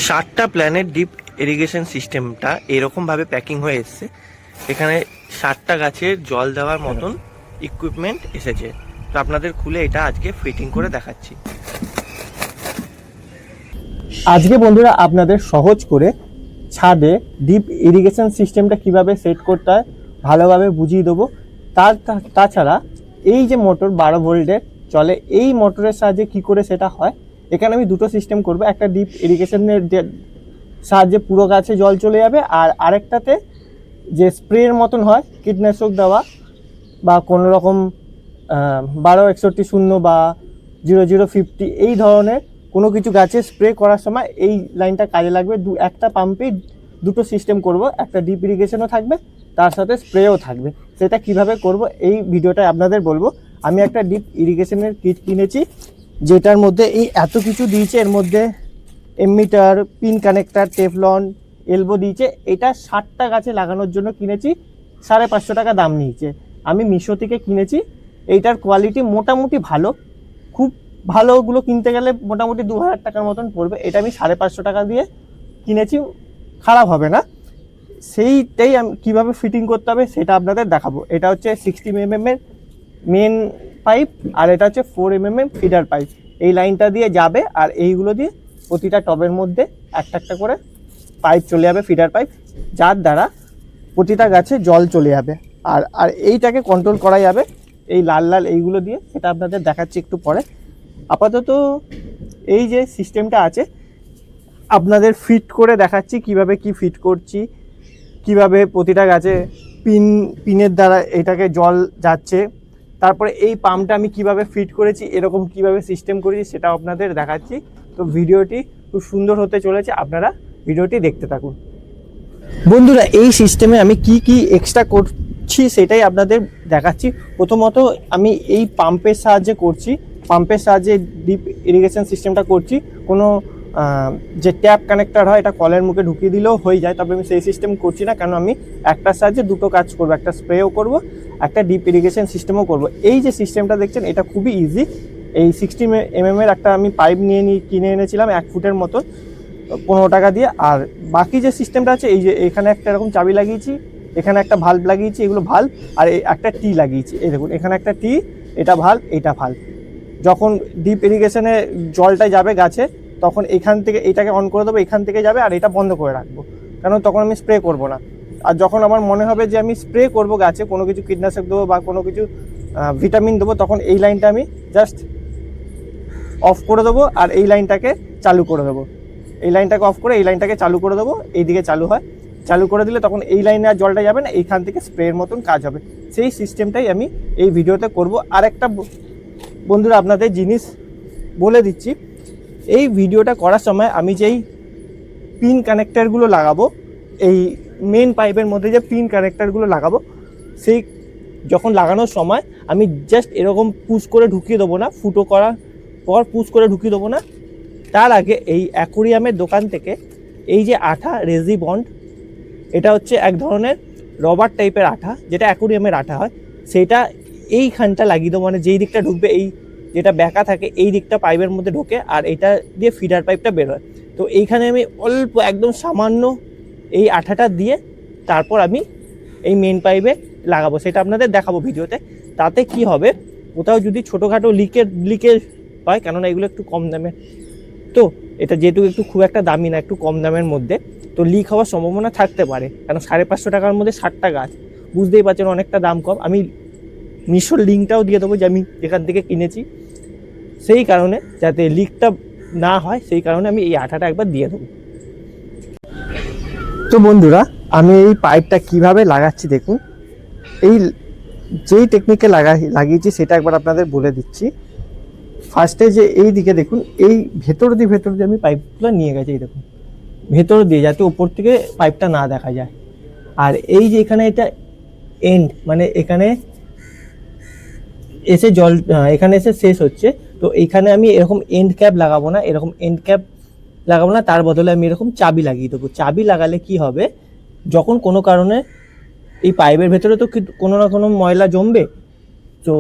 7টা planet deep irrigation সিস্টেমটা এরকমভাবে packing হয়ে এসছে। এখানে 7টা গাছের জল দেওয়ার মতন ইকুইপমেন্ট এসেছে। তো আপনাদের খুলে এটা আজকে ফিটিং করে দেখাচ্ছি। আজকে বন্ধুরা আপনাদের সহজ করে ছাদে ডিপ ইরিগেশন সিস্টেমটা কিভাবে সেট করতে হয় ভালোভাবে বুঝিয়ে দেবো। তাছাড়া এই যে মোটর 12 ভোল্টের চলে, এই মোটরের সাহায্যে কি করে সেটা হয়, এখানে আমি দুটো সিস্টেম করব। একটা ডিপ ইরিগেশনের সাহায্যে পুরো গাছে জল চলে যাবে, আর আরেকটাতে যে স্প্রের মতন হয় কীটনাশক দেওয়া বা কোনো রকম 1261 বা 0050 এই ধরনের কোনো কিছু গাছে স্প্রে করার সময় এই লাইনটা কাজে লাগবে। একটা পাম্পেই দুটো সিস্টেম করব, একটা ডিপ ইরিগেশনও থাকবে তার সাথে স্প্রেও থাকবে। সেটা কিভাবে করব এই ভিডিওটায় আপনাদের বলবো। আমি একটা ডিপ ইরিগেশনের কিট কিনেছি, যেটার মধ্যে এই এত কিছু দিয়েছে। এর মধ্যে emitter, pin connector, Teflon, elbow দিয়েছে। এটা 60টা গাছে লাগানোর জন্য কিনেছি, 550 টাকা দাম নিয়েছে। আমি মিশো থেকে কিনেছি। এইটার কোয়ালিটি মোটামুটি ভালো, খুব ভালোগুলো কিনতে গেলে মোটামুটি 2000 টাকার মতন পড়বে। এটা আমি 550 টাকা দিয়ে কিনেছি, খারাপ হবে না। সেইটাই আমি কীভাবে ফিটিং করতে হবে সেটা আপনাদের দেখাবো। এটা হচ্ছে 60 mm এর মেন পাইপ, আর এটা হচ্ছে 4 mm ফিডার পাইপ। এই লাইনটা দিয়ে যাবে, আর এইগুলো দিয়ে প্রতিটা টবের মধ্যে একটা একটা করে পাইপ চলে যাবে, ফিডার পাইপ, যার দ্বারা প্রতিটা গাছে জল চলে যাবে। আর এইটাকে কন্ট্রোল করা যাবে এই লাল লাল এইগুলো দিয়ে। সেটা আপনাদের দেখাচ্ছি একটু পরে। আপাতত এই যে সিস্টেমটা আছে আপনাদের ফিট করে দেখাচ্ছি, কিভাবে কি ফিট করছি, কিভাবে প্রতিটা গাছে পিনের দ্বারা এটাকে জল যাচ্ছে। তারপরে এই পাম্পটা আমি কিভাবে ফিট করেছি, এরকম কিভাবে সিস্টেম করেছি সেটাও আপনাদের দেখাচ্ছি। তো ভিডিওটি খুব সুন্দর হতে চলেছে, আপনারা ভিডিওটি দেখতে থাকুন। বন্ধুরা, এই সিস্টেমে আমি কি কি এক্সট্রা করছি সেটাই আপনাদের দেখাচ্ছি। প্রথমত আমি এই পাম্পের সাহায্যে করছি, পাম্পের সাহায্যে ডিপ ইরিগেশন সিস্টেমটা করছি। কোনো যে ট্যাপ কানেক্টার হয় এটা কলের মুখে ঢুকিয়ে দিলেও হয়ে যায়, তবে আমি সেই সিস্টেম করছি না, কারণ আমি একটার সাহায্যে দুটো কাজ করব, একটা স্প্রেও করব, একটা ডিপ ইরিগেশন সিস্টেমও করব। এই যে সিস্টেমটা দেখছেন এটা খুবই ইজি। এই 60 mm এর একটা আমি পাইপ কিনে এনেছিলাম 1 ফুটের মতন 15 টাকা দিয়ে। আর বাকি যে সিস্টেমটা আছে, এই যে এখানে একটা এরকম চাবি লাগিয়েছি, এখানে একটা ভাল্ব লাগিয়েছি, এগুলো ভাল্ব, আর একটা টি লাগিয়েছি। এই দেখুন এখানে একটা টি, এটা ভাল্ব, এটা ভাল্ব। যখন ডিপ ইরিগেশনে জলটা যাবে গাছে, তখন এখান থেকে এটাকে অন করে দেবো, এখান থেকে যাবে, আর এটা বন্ধ করে রাখবো, কারণ তখন আমি স্প্রে করব না। আর যখন আমার মনে হবে যে আমি স্প্রে করব গাছে, কোনো কিছু কীটনাশক দেবো বা কোনো কিছু ভিটামিন দেবো, তখন এই লাইনটা আমি জাস্ট অফ করে দেবো, আর এই লাইনটাকে চালু করে দেবো। এই লাইনটাকে অফ করে এই লাইনটাকে চালু করে দেবো, এইদিকে চালু হয়। চালু করে দিলে তখন এই লাইনে আর জলটা যাবে না, এইখান থেকে স্প্রের মতন কাজ হবে। সেই সিস্টেমটাই আমি এই ভিডিওতে করব। আর একটা বন্ধুরা আপনাদের জিনিস বলে দিচ্ছি, এই ভিডিওটা করার সময় আমি যেই পিন কানেক্টারগুলো লাগাবো, এই মেন পাইপের মধ্যে যে পিন কানেক্টারগুলো লাগাবো, সেই যখন লাগানোর সময় আমি জাস্ট এরকম পুশ করে ঢুকিয়ে দেবো না, ফুটো করার পর পুশ করে ঢুকিয়ে দেবো না। তার আগে এই অ্যাকোরিয়ামের দোকান থেকে এই যে আঠা রেজি বন্ড, এটা হচ্ছে এক ধরনের রবার টাইপের আঠা, যেটা অ্যাকোরিয়ামের আঠা হয়, সেটা এইখানটা লাগিয়ে দেবো। মানে যেই দিকটা ঢুকবে, এই যেটা ব্যাকা থাকে এই দিকটা পাইপের মধ্যে ঢোকে, আর এটা দিয়ে ফিডার পাইপটা বের হয়। তো এইখানে আমি অল্প একদম সামান্য এই আঠাটা দিয়ে তারপর আমি এই মেন পাইপে লাগাবো, সেটা আপনাদের দেখাবো ভিডিওতে। তাতে কি হবে, কোথাও যদি ছোটোখাটো লিকেজ হয়, কেননা এগুলো একটু কম দামে, তো এটা যেহেতু একটু খুব একটা দামি না, একটু কম দামের মধ্যে, তো লিক হওয়ার সম্ভাবনা থাকতে পারে। কারণ 550 টাকার মধ্যে 60টা গাছ, বুঝতেই পারছেন অনেকটা দাম কম। আমি মিশোর লিঙ্কটাও দিয়ে দেবো যে আমি যেখান থেকে কিনেছি, সেই কারণে যাতে লিকটা না হয় সেই কারণে আমি এই আঠাটা একবার দিয়ে দেবো। তো বন্ধুরা, আমি এই পাইপটা কিভাবে লাগাচ্ছি দেখুন। এই যেই টেকনিকে লাগিয়েছি সেটা একবার আপনাদের বলে দিচ্ছি। ফার্স্টে যে এই দিকে দেখুন, এই ভেতর দিয়ে আমি পাইপগুলো নিয়ে গেছি, এই দেখুন ভেতর দিয়ে, যাতে উপর থেকে পাইপটা না দেখা যায়। আর এই যে এখানে এটা এন্ড, মানে এখানে এসে জল এখানে এসে শেষ হচ্ছে, তো এইখানে আমি এরকম এন্ড ক্যাপ লাগাবো না, এরকম এন্ড ক্যাপ লাগাবো না, তার বদলে আমি এরকম চাবি লাগিয়ে দেবো। চাবি লাগালে কি হবে, যখন কোনো কারণে এই পাইপের ভেতরে তো কোনো না কোনো ময়লা জমবে, তো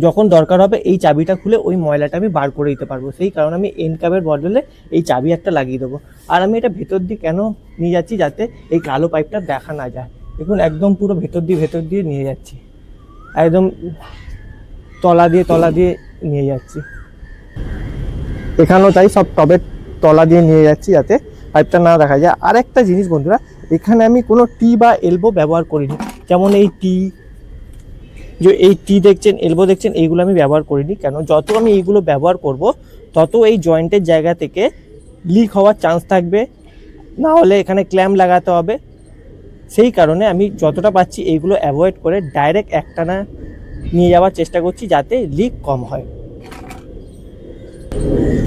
যখন দরকার হবে এই চাবিটা খুলে ওই ময়লাটা আমি বার করে দিতে পারবো, সেই কারণে আমি এন্ড ক্যাপের বদলে এই চাবি একটা লাগিয়ে দেবো। আর আমি এটা ভেতর দিয়ে কেন নিয়ে যাচ্ছি, যাতে এই কালো পাইপটা দেখা না যায়। দেখুন একদম পুরো ভেতর দিয়ে নিয়ে যাচ্ছি, একদম তলা দিয়ে নিয়ে যাচ্ছি। এখানেও তাই, সব টবের তলা দিয়ে নিয়ে যাচ্ছি যাতে পাইপটা না দেখা যায়। আর একটা জিনিস বন্ধুরা, এখানে আমি কোনো টি বা এলবো ব্যবহার করিনি। যেমন এই টি দেখছেন, এলবো দেখছেন, এইগুলো আমি ব্যবহার করিনি। কেন, যত আমি এইগুলো ব্যবহার করব তত এই জয়েন্টের জায়গা থেকে লিক হওয়ার চান্স থাকবে, না হলে এখানে ক্ল্যাম্প লাগাতে হবে। সেই কারণে আমি যতটা পাচ্ছি এইগুলো অ্যাভয়েড করে ডাইরেক্ট একটানা নিয়ে যাওয়ার চেষ্টা করছি, যাতে লিক কম হয়।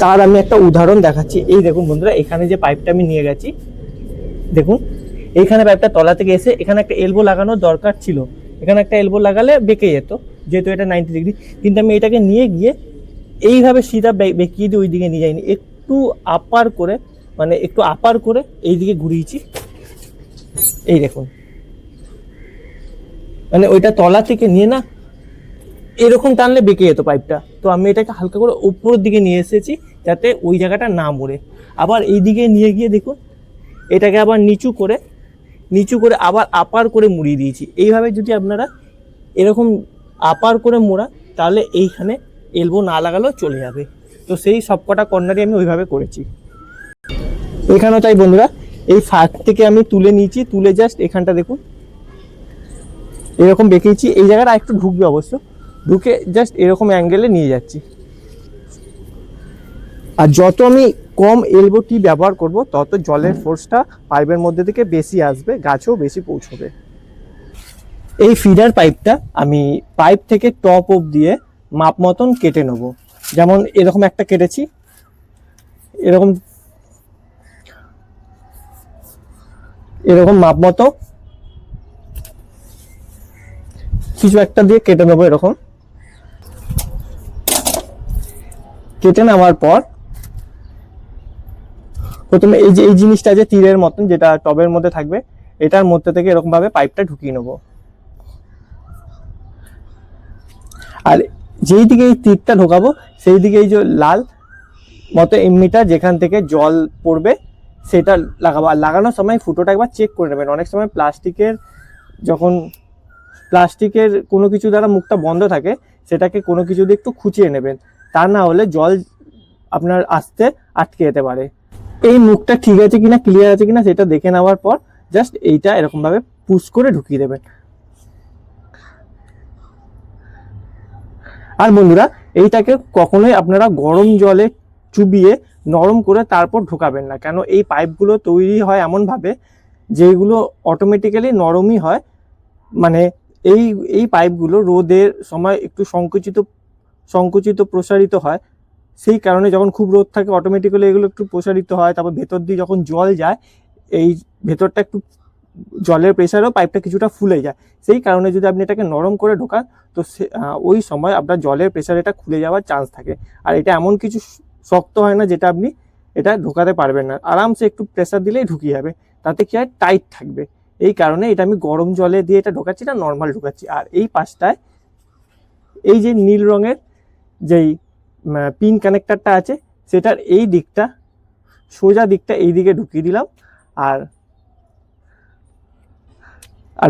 তার আমি একটা উদাহরণ দেখাচ্ছি। এই দেখুন বন্ধুরা, এখানে যে পাইপটা আমি নিয়ে গেছি, দেখুন এইখানে পাইপটা তলা থেকে এসে এখানে একটা এলবো লাগানোর দরকার ছিল। এখানে একটা এলবো লাগালে বেঁকে যেত, যেহেতু এটা 90 ডিগ্রি। কিন্তু আমি এটাকে নিয়ে গিয়ে এইভাবে সিধা বেঁকিয়ে দিয়ে ওই দিকে নিয়ে যাইনি, একটু আপার করে এই দিকে ঘুরিয়েছি। এই দেখুন, মানে ওইটা তলা থেকে নিয়ে না এরকম টানলে বেঁকে যেত পাইপটা। তো আমি এটাকে হালকা করে উপরের দিকে নিয়ে এসেছি, যাতে ওই জায়গাটা না মরে। আবার এই দিকে নিয়ে গিয়ে দেখুন, এটাকে আবার নিচু করে আবার আপার করে মুড়িয়ে দিয়েছি। এইভাবে যদি আপনারা এরকম আপার করে মোড়া, তাহলে এইখানে এলবো না লাগালেও চলে যাবে। তো সেই সবকটা কর্নারই আমি ওইভাবে করেছি। এখানেও তাই বন্ধুরা, এই ফাঁক থেকে আমি তুলে নিয়েছি, তুলে জাস্ট এখানটা দেখুন এরকম বেঁকেছি। এই জায়গাটা একটু ঢুকবে অবশ্য, ঢুকে জাস্ট এরকম অ্যাঙ্গেলে নিয়ে যাচ্ছি। আর যত আমি কম এলবো টি ব্যবহার করব, তত জলের ফোর্সটা পাইপের মধ্যে থেকে বেশি আসবে, গাছেও বেশি পৌঁছবে। এই ফিডার পাইপটা আমি পাইপ থেকে টপ অব দিয়ে মাপ মতন কেটে নেব। যেমন এরকম একটা কেটেছি, এরকম মাপ মতো কিছু একটা দিয়ে কেটে নেবো। এরকম কেটে নেওয়ার পর প্রথমে এই জিনিসটা যে তীরের মতন, যেটা টবের মধ্যে থাকবে, এটার মধ্যে থেকে এরকম ভাবে পাইপটা ঢুকিয়ে নেবো। আর যেই দিকে এই তীরটা ঢোকাবো, সেই দিকে এই যে লাল মতো এমনিটা যেখান থেকে জল পড়বে সেটা লাগাবো। আর লাগানোর সময় ফুটোটা একবার চেক করে নেবেন। অনেক সময় প্লাস্টিকের কোনো কিছু দ্বারা মুখটা বন্ধ থাকে, সেটাকে কোনো কিছু দিয়ে একটু খুঁচিয়ে নেবেন, তা না হলে জল আপনার আসতে আটকে যেতে পারে। এই মুখটা ঠিক আছে কিনা, ক্লিয়ার আছে কিনা, সেটা দেখে নেওয়ার পর জাস্ট এইটা এরকম ভাবে পুশ করে ঢুকিয়ে দেবেন। আর বন্ধুরা, এইটাকে কখনোই আপনারা গরম জলে চুবিয়ে নরম করে তারপর ঢোকাবেন না। কেন, এই পাইপগুলো তৈরি হয় এমনভাবে যেগুলো অটোমেটিক্যালি নরমই হয়। মানে এই পাইপগুলো রোদের সময় একটু সংকুচিত প্রসারিত হয়। সেই কারণে যখন খুব রোদ থাকে, অটোমেটিক্যালি এগুলো একটু প্রসারিত হয়। তারপর ভেতর দিয়ে যখন জল যায়, এই ভেতরটা একটু জলের প্রেসারেও পাইপটা কিছুটা ফুলে যায়। সেই কারণে যদি আপনি এটাকে নরম করে ঢোকান, তো ওই সময় আপনার জলের প্রেসার এটা খুলে যাওয়ার চান্স থাকে। আর এটা এমন কিছু শক্ত হয় না যেটা আপনি এটা ঢোকাতে পারবেন না, আরামসে একটু প্রেসার দিলেই ঢুকিয়ে যাবে। তাতে কি হয়, টাইট থাকবে। এই কারণে এটা আমি গরম জলে দিয়ে এটা ঢোকাচ্ছি না, নর্মাল ঢোকাচ্ছি। আর এই পাশটায় এই যে নীল রঙের যেই পিন কানেক্টরটা আছে, সেটার এই দিকটা, সোজা দিকটা এই দিকে ঢুকিয়ে দিলাম। আর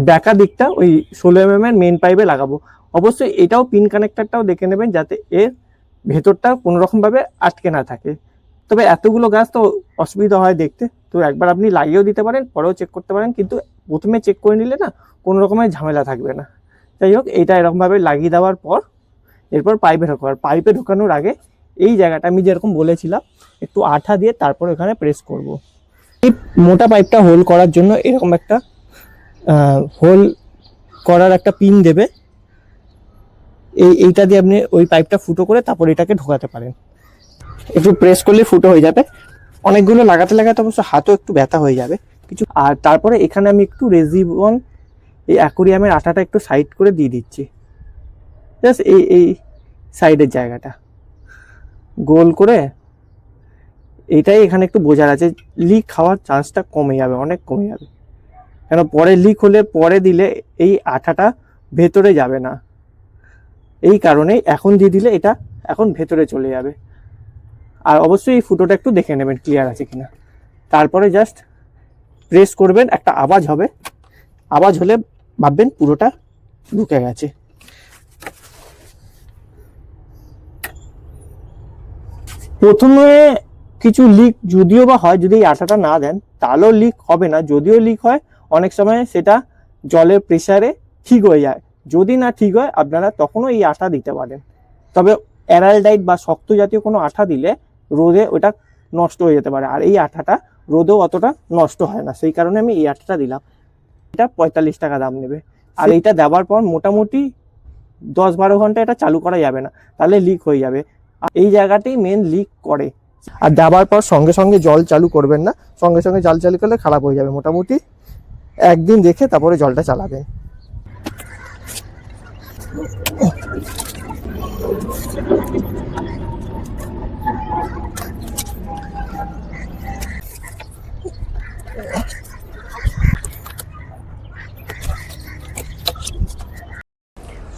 ব্যাকা দিকটা ওই 16 mm এর মেন পাইপে লাগাবো। অবশ্যই এটাও পিন কানেক্টরটাও দেখে নেবেন, যাতে এর ভেতরটা কোনো রকম ভাবে আটকে না থাকে। তবে এতগুলো গাছ তো অসুবিধা হয় দেখতে, তো একবার আপনি লাগিয়েও দিতে পারেন, পরেও চেক করতে পারেন, কিন্তু প্রথমে চেক করে নিলে না কোনো রকমের ঝামেলা থাকবে না। যাই হোক, এইটা এরকমভাবে লাগিয়ে দেওয়ার পর এরপর পাইপে ঢোকানোর আগে এই জায়গাটা আমি যেরকম বলেছিলাম, একটু আঠা দিয়ে তারপর এখানে প্রেস করব। এই মোটা পাইপটা হোল করার জন্য এরকম একটা হোল করার একটা পিন দেবে। এইটা দিয়ে আপনি ওই পাইপটা ফুটো করে তারপর এটাকে ঢোকাতে পারেন। একটু প্রেস করলে ফুটো হয়ে যাবে। অনেকগুলো লাগাতে অবশ্য হাতও একটু ব্যথা হয়ে যাবে কিছু। আর তারপরে এখানে আমি একটু রেজিবন, এই অ্যাকোরিয়ামের আঠাটা একটু সাইড করে দিয়ে দিচ্ছি। জাস্ট এই সাইডের জায়গাটা গোল করে, এইটাই এখানে একটু বোঝার আছে। লিক খাওয়ার চান্সটা কমে যাবে, অনেক কমে যাবে। কেন, পরে লিক হলে পরে দিলে এই আঠাটা ভেতরে যাবে না। এই কারণেই এখন দিয়ে দিলে এটা এখন ভেতরে চলে যাবে। আর অবশ্যই এই ফুটোটা একটু দেখে নেবেন ক্লিয়ার আছে কিনা। তারপরে জাস্ট প্রেস করবেন, একটা আওয়াজ হবে, আওয়াজ হলে ভাববেন পুরোটা ঢুকে গেছে। প্রথমে কিছু লিক যদিও বা হয়, যদি এই আটাটা না দেন তাহলেও লিক হবে না। যদিও লিক হয় অনেক সময় সেটা জলের প্রেসারে ঠিক হয়ে যায়। যদি না ঠিক হয় আপনারা তখনও এই আটা দিতে পারেন। তবে অ্যারালডাইট বা শক্ত জাতীয় কোনো আঠা দিলে রোদে ওটা নষ্ট হয়ে যেতে পারে, আর এই আঠাটা রোদেও অতটা নষ্ট হয় না, সেই কারণে আমি এই আঠাটা দিলাম। এটা 45 টাকা দাম নেবে। আর এইটা দেওয়ার পর মোটামুটি 10-12 ঘন্টা এটা চালু করা যাবে না, তাহলে লিক হয়ে যাবে। আর এই জায়গাতেই মেন লিক করে। আর দেওয়ার পর সঙ্গে সঙ্গে জল চালু করবেন না, সঙ্গে সঙ্গে জল চালু করলে খারাপ হয়ে যাবে। মোটামুটি একদিন দেখে তারপরে জলটা চালাবেন।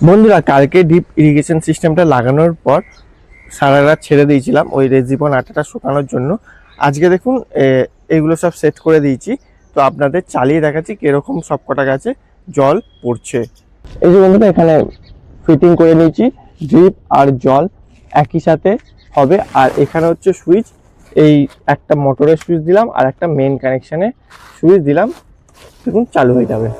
বন্ধুরা, কালকে ডিপ ইরিগেশন সিস্টেমটা লাগানোর পর সারা রাত ছেড়ে দিয়েছিলাম ওই রেজিবন আটাটা শুকানোর জন্য। আজকে দেখুন এগুলো সব সেট করে দিয়েছি, তো আপনাদের চালিয়ে দেখাচ্ছি কিরকম সবকটা গাছে জল পড়ছে। এই যে বন্ধুরা এখানে ফিটিং করে নিয়েছি, ড্রিপ আর জল একই সাথে হবে। আর এখানে হচ্ছে সুইচ, এই একটা মোটরের সুইচ দিলাম আর একটা মেন কানেকশানে সুইচ দিলাম, দেখুন চালু হয়ে যাবে।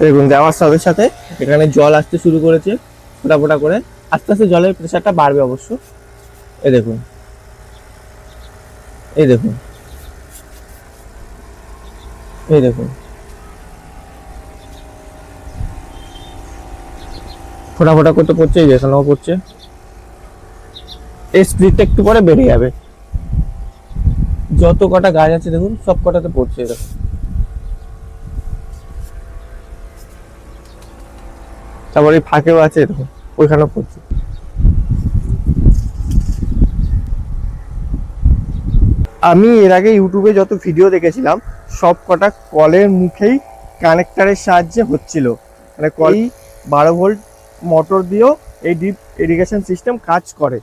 দেখুন দেওয়ার সাথে সাথে এখানে জল আসতে শুরু করেছে ফোটা ফোটা করে। আস্তে আস্তে জলের প্রেশারটা বাড়বে অবশ্য। এই দেখুন, এই দেখুন, এই দেখুন, ফোটা ফোটা করতে পড়ছে, এই এখানেও পড়ছে। এই স্পিডটা একটু পরে বেড়ে যাবে। যত কটা গাছ আছে দেখুন সব কটাতে পড়ছে এরকম। তারপরে ফাঁকেও আছে এরকম, ওইখানেও পড়ছে। আমি এর আগে ইউটিউবে যত ভিডিও দেখেছিলাম সব কটা কলের মুখেই কানেক্টারের সাহায্যে হচ্ছিল, মানে কল 12 ভোল্ট মোটর দিয়েও এই ডিপ ইরিগেশন সিস্টেম কাজ করে।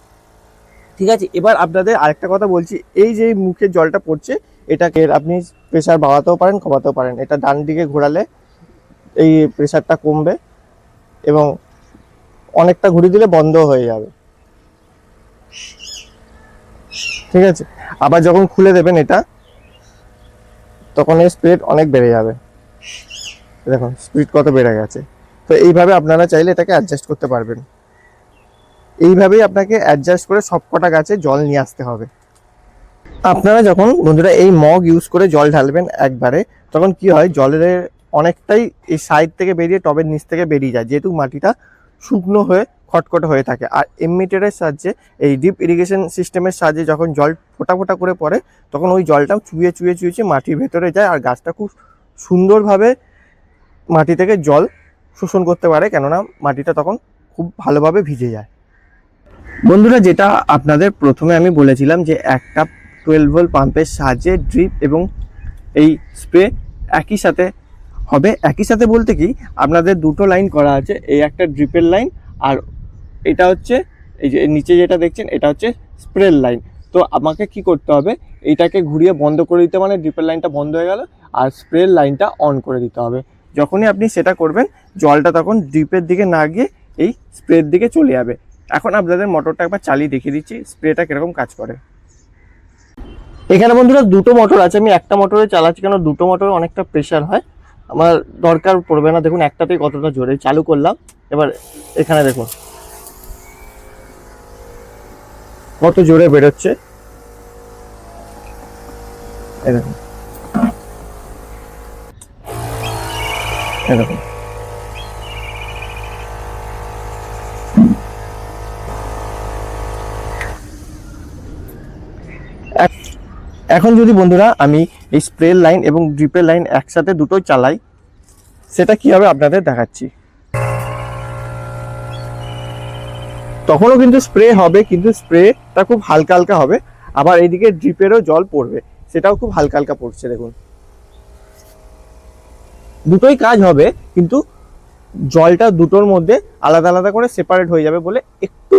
ঠিক আছে, এবার আপনাদের আরেকটা কথা বলছি, এই যে মুখে জলটা পড়ছে এটাকে আপনি প্রেসার বাড়াতেও পারেন কমাতেও পারেন। এটা ডান দিকে ঘোরালে এই প্রেসারটা কমবে এবং অনেকটা ঘুরিয়ে দিলে বন্ধ হয়ে যাবে। ঠিক আছে, আবার যখন খুলে দেবেন এটা তখন এর স্পিড অনেক বেড়ে যাবে। দেখুন স্পিড কত বেড়ে গেছে। তো এইভাবে আপনারা চাইলে এটাকে অ্যাডজাস্ট করতে পারবেন। এইভাবেই আপনাকে অ্যাডজাস্ট করে সবকটা গাছে জল নিয়ে আসতে হবে। আপনারা যখন বন্ধুরা এই মগ ইউজ করে জল ঢালবেন একবারে, তখন কি হয় জলের অনেকটাই এই সাইড থেকে বেরিয়ে টবের নিচ থেকে বেরিয়ে যায়, যেহেতু মাটিটা শুকনো হয়ে খটখটে হয়ে থাকে। আর এমিটারের সাহায্যে এই ডিপ ইরিগেশন সিস্টেমের সাহায্যে যখন জল ফোটা ফোটা করে পড়ে তখন ওই জলটা চুইয়ে চুইয়ে চুইয়ে মাটির ভেতরে যায়, আর গাছটা খুব সুন্দরভাবে মাটি থেকে জল শোষণ করতে পারে, কেননা মাটিটা তখন খুব ভালোভাবে ভিজে যায়। বন্ধুরা, যেটা আপনাদের প্রথমে আমি বলেছিলাম যে একটা 12 ভোল্ট পাম্পের সাহায্যে ড্রিপ এবং এই স্প্রে একই সাথে হবে। একই সাথে বলতে কি, আপনাদের দুটো লাইন করা আছে, এই একটা ড্রিপের লাইন আর এটা হচ্ছে এই যে নিচে যেটা দেখছেন এটা হচ্ছে স্প্রের লাইন। তো আমাকে কি করতে হবে, এইটাকে ঘুরিয়ে বন্ধ করে দিতে, মানে ড্রিপের লাইনটা বন্ধ হয়ে গেল আর স্প্রের লাইনটা অন করে দিতে হবে। যখনই আপনি সেটা করবেন জলটা তখন ড্রিপের দিকে না গিয়ে এই স্প্রের দিকে চলে যাবে। এখন আপনাদের মোটরটা একবার চালিয়ে দেখিয়ে দিচ্ছি স্প্রেটা কিরকম কাজ করে। এখানে বন্ধুরা দুটো মোটর আছে, আমি একটা মোটরে চালাচ্ছি কেন দুটো মোটরে অনেকটা প্রেশার হয়, আমার দরকার পড়বে না। দেখুন একটাতেই কতটা জোরে চালু করলাম, এবার এখানে দেখুন কত জোরে বেরোচ্ছে। এই দেখুন, এই দেখুন। এখন যদি বন্ধুরা আমি এই স্প্রের লাইন এবং ড্রিপের লাইন একসাথে দুটোই চালাই, সেটা কি হবে আপনাদের দেখাচ্ছি। তখনও কিন্তু স্প্রে হবে, কিন্তু স্প্রেটা খুব হালকা হালকা হবে। আবার এইদিকে ড্রিপেরও জল পড়বে, সেটাও খুব হালকা হালকা পড়ছে। দেখুন দুটোই কাজ হবে, কিন্তু জলটা দুটোর মধ্যে আলাদা আলাদা করে সেপারেট হয়ে যাবে বলে একটু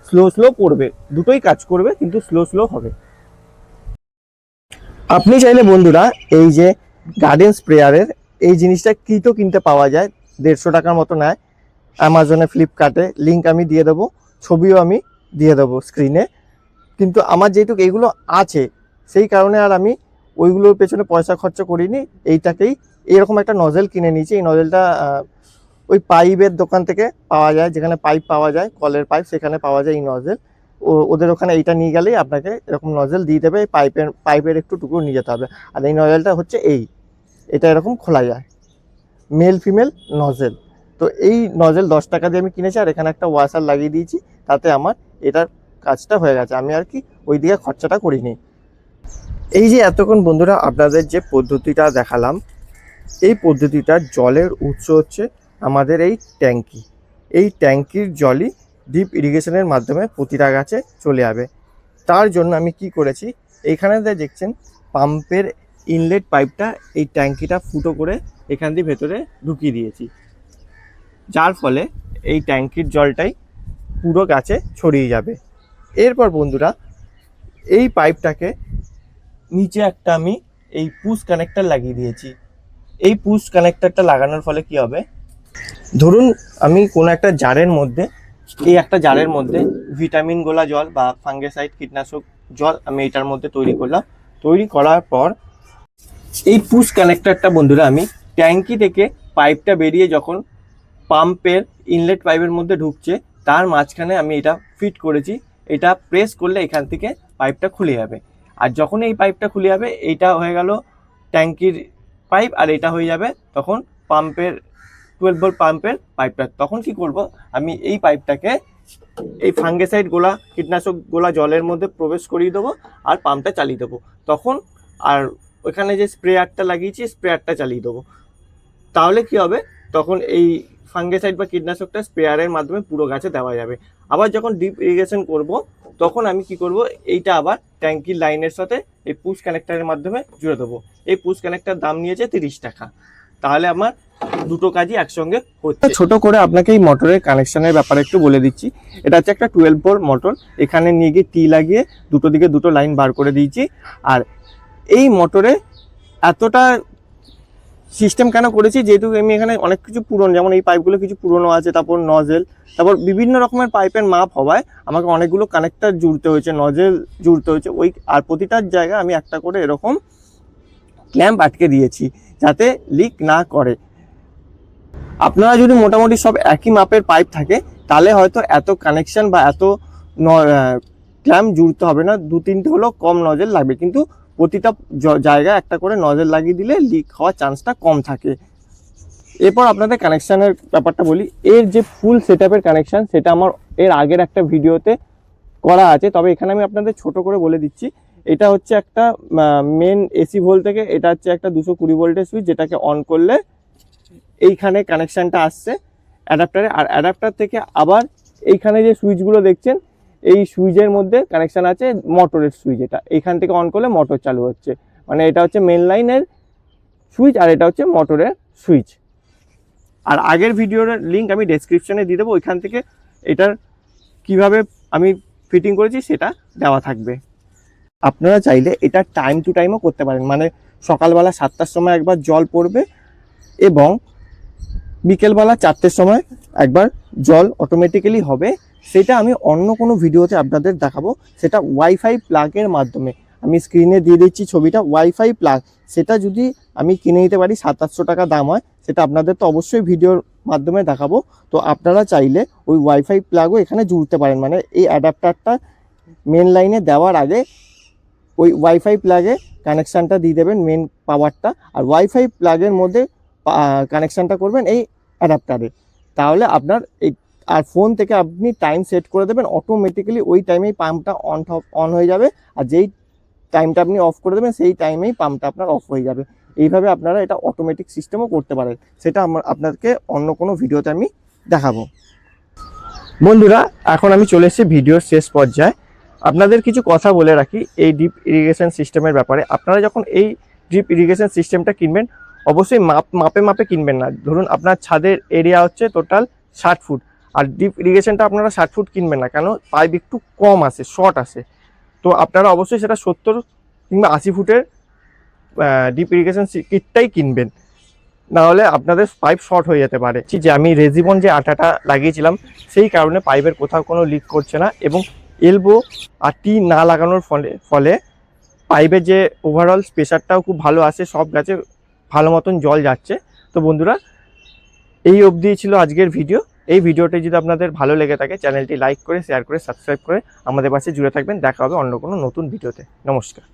স্লো স্লো পড়বে। দুটোই কাজ করবে কিন্তু স্লো স্লো হবে। আপনি চাইলে বন্ধুরা এই যে গার্ডেন স্প্রেয়ারের এই জিনিসটা কিটও কিনতে পাওয়া যায়, 150 টাকার মতো নেয় অ্যামাজনে, ফ্লিপকার্টে, লিঙ্ক আমি দিয়ে দেবো, ছবিও আমি দিয়ে দেবো স্ক্রিনে। কিন্তু আমার যেহেতু এইগুলো আছে সেই কারণে আর আমি ওইগুলোর পেছনে পয়সা খরচা করিনি, এইটাকেই এরকম একটা নজেল কিনে নিয়েছি। এই নজেলটা ওই পাইপের দোকান থেকে পাওয়া যায়, যেখানে পাইপ পাওয়া যায়, কলের পাইপ, সেখানে পাওয়া যায় এই নজেল। ওদের ওখানে এইটা নিয়ে গেলেই আপনাকে এরকম নজেল দিয়ে দেবে, পাইপের একটু টুকরো নিয়ে যেতে হবে। আর এই নজেলটা হচ্ছে এটা এরকম খোলা যায়, মেল ফিমেল নজেল। তো এই নজেল 10 টাকা দিয়ে আমি কিনেছি, আর এখানে একটা ওয়াশার লাগিয়ে দিয়েছি, তাতে আমার এটার কাজটা হয়ে গেছে, আমি আর কি ওই দিকে খরচাটা করিনি। এই যে এতক্ষণ বন্ধুরা আপনাদের যে পদ্ধতিটা দেখালাম, এই পদ্ধতিটার জলের উৎস হচ্ছে আমাদের এই ট্যাঙ্কি। এই ট্যাঙ্কির জলই ডিপ ইরিগেশনের মাধ্যমে প্রতিটা গাছে চলে যাবে। তার জন্য আমি কি করেছি, এইখানে দেখছেন পাম্পের ইনলেট পাইপটা এই ট্যাঙ্কিটা ফুটো করে এখান দিয়ে ভেতরে ঢুকিয়ে দিয়েছি, যার ফলে এই ট্যাঙ্কির জলটাই পুরো গাছে ছড়িয়ে যাবে। এরপর বন্ধুরা এই পাইপটাকে নিচে একটা আমি এই পুশ কানেক্টর লাগিয়ে দিয়েছি। এই পুশ কানেক্টরটা লাগানোর ফলে কি হবে, ধরুন আমি কোনো একটা জারের মধ্যে, এই একটা জারের মধ্যে ভিটামিন গোলা জল বা ফাঙ্গিসাইড কীটনাশক জল আমি এটার মধ্যে তৈরি করলাম। তৈরি করার পর এই পুশ কানেক্টরটা বন্ধুরা আমি ট্যাঙ্কি থেকে পাইপটা বেরিয়ে যখন পাম্পের ইনলেট পাইপের মধ্যে ঢুকছে তার মাঝখানে আমি এটা ফিট করেছি। এটা প্রেস করলে এখান থেকে পাইপটা খুলে যাবে, আর যখন এই পাইপটা খুলে যাবে এইটা হয়ে গেল ট্যাঙ্কির পাইপ, আর এটা হয়ে যাবে তখন পাম্পের 12 ভোল্ট পাম্পের পাইপটা। তখন কি করব, আমি এই পাইপটাকে এই ফাঙ্গিসাইড গোলা কীটনাশক গোলা জলের মধ্যে প্রবেশ করিয়ে দেবো আর পাম্পটা চালিয়ে দেবো। তখন আর ওইখানে যে স্প্রেয়ারটা লাগিয়েছি স্প্রেয়ারটা চালিয়ে দেবো। তাহলে কি হবে, তখন এই ফাঙ্গিসাইড বা কীটনাশকটা স্প্রেয়ারের মাধ্যমে পুরো গাছে দেওয়া যাবে। আবার যখন ডিপ ইরিগেশন করব তখন আমি কি করব, এইটা আবার ট্যাঙ্কির লাইনের সাথে এই পুশ কানেক্টরের মাধ্যমে জুড়ে দেবো। এই পুশ কানেক্টর দাম নিয়েছে 30 টাকা। তাহলে আমার দুটো কাজই একসঙ্গে হচ্ছে। ছোট করে আপনাকে এই মোটরের কানেকশনের ব্যাপারে একটু বলে দিচ্ছি। এটা হচ্ছে একটা 12 ভোল্ট মোটর, এখানে নিয়ে গিয়ে টি লাগিয়ে দুটো দিকে দুটো লাইন বার করে দিয়েছি। আর এই মোটরে এতটা সিস্টেম কেন করেছি, যেহেতু আমি এখানে অনেক কিছু পুরনো, যেমন এই পাইপগুলো কিছু পুরনো আছে, তারপর নজেল, তারপর বিভিন্ন রকমের পাইপের মাপ হওয়ায় আমাকে অনেকগুলো কানেক্টর জুড়তে হয়েছে, নজেল জুড়তে হয়েছে ওই, আর প্রতিটার জায়গায় আমি একটা করে এরকম ক্ল্যাম্প আটকে দিয়েছি যাতে লিক না করে। আপনারা যদি মোটামুটি সব একই মাপের পাইপ থাকে তাহলে হয়তো এত কানেকশন বা এত ক্ল্যাম্প জুড়তে হবে না, 2-3টে হলেও কম নজেল লাগবে, কিন্তু প্রতিটা জায়গায় একটা করে নজেল লাগিয়ে দিলে লিক হওয়ার চান্সটা কম থাকে। এরপর আপনাদের কানেকশানের ব্যাপারটা বলি। এর যে ফুল সেটআপের কানেকশান সেটা আমার এর আগের একটা ভিডিওতে করা আছে, তবে এখানে আমি আপনাদের ছোট করে বলে দিচ্ছি। এটা হচ্ছে একটা মেন এসি ভোল্ট থেকে, এটা হচ্ছে একটা 220 ভোল্টের সুইচ, যেটাকে অন করলে এইখানে কানেকশানটা আসছে অ্যাডাপ্টারে, আর অ্যাডাপ্টার থেকে আবার এইখানে যে সুইচগুলো দেখছেন এই সুইচের মধ্যে কানেকশান আছে মোটরের সুইচ। এটা এইখান থেকে অন করলে মোটর চালু হচ্ছে, মানে এটা হচ্ছে মেন লাইনের সুইচ আর এটা হচ্ছে মোটরের সুইচ। আর আগের ভিডিওর লিঙ্ক আমি ডেসক্রিপশনে দিয়ে দেবো, ওইখান থেকে এটার কিভাবে আমি ফিটিং করেছি সেটা দেওয়া থাকবে। আপনারা চাইলে এটা টাইম টু টাইমও করতে পারেন, মানে সকালবেলা 7টার সময় একবার জল পড়বে এবং বিকেলবেলা 4টের সময় একবার জল অটোমেটিক্যালি হবে। সেটা আমি অন্য কোনো ভিডিওতে আপনাদের দেখাবো, সেটা ওয়াইফাই প্লাগের মাধ্যমে। আমি স্ক্রিনে দিয়ে দিচ্ছি ছবিটা, ওয়াইফাই প্লাগ। সেটা যদি আমি কিনে নিতে পারি 700-800 টাকা দাম হয়, সেটা আপনাদের তো অবশ্যই ভিডিওর মাধ্যমে দেখাবো। তো আপনারা চাইলে ওই ওয়াইফাই প্লাগও এখানে জুড়তে পারেন, মানে এই অ্যাডাপ্টারটা মেন লাইনে দেওয়ার আগে ওই ওয়াইফাই প্লাগে কানেকশানটা দিয়ে দেবেন মেন পাওয়ারটা, আর ওয়াইফাই প্লাগের মধ্যে কানেকশানটা করবেন এই অ্যাডাপ্টারে। তাহলে আপনার এই আর ফোন থেকে আপনি টাইম সেট করে দেবেন, অটোমেটিক্যালি ওই টাইমেই পাম্পটা অন হয়ে যাবে, আর যেই টাইমটা আপনি অফ করে দেবেন সেই টাইমেই পাম্পটা আপনার অফ হয়ে যাবে। এইভাবে আপনারা এটা অটোমেটিক সিস্টেমও করতে পারেন, সেটা আপনাদেরকে অন্য কোনো ভিডিওতে আমি দেখাবো। বন্ধুরা এখন আমি চলে এসেছি ভিডিওর শেষ পর্যায়ে। আপনাদের কিছু কথা বলে রাখি এই ডিপ ইরিগেশন সিস্টেমের ব্যাপারে। আপনারা যখন এই ডিপ ইরিগেশন সিস্টেমটা কিনবেন অবশ্যই মাপে মাপে কিনবেন না। ধরুন আপনার ছাদের এরিয়া হচ্ছে টোটাল 60 ফুট, আর ডিপ ইরিগেশনটা আপনারা 60 ফুট কিনবেন না, কেন পাইপ একটু কম আসে, শর্ট আসে। তো আপনারা অবশ্যই সেটা 70 কিংবা 80 ফুটের ডিপ ইরিগেশন কিটটাই কিনবেন, নাহলে আপনাদের পাইপ শর্ট হয়ে যেতে পারে। যে আমি রেজিবন যে আটাটা লাগিয়েছিলাম সেই কারণে পাইপের কোথাও কোনো লিক করছে না, এবং এলবো আর টি না লাগানোর ফলে পাইপের যে ওভারঅল প্রেশারটাও খুব ভালো আসে, সব গাছে ভালো মতন জল যাচ্ছে। তো বন্ধুরা, এই অবধি ছিল আজকের ভিডিও। এই ভিডিওটি যদি আপনাদের ভালো লেগে থাকে, চ্যানেলটি লাইক করে, শেয়ার করে, সাবস্ক্রাইব করে আমাদের পাশে জুড়ে থাকবেন। দেখা হবে অন্য কোনো নতুন ভিডিওতে। নমস্কার।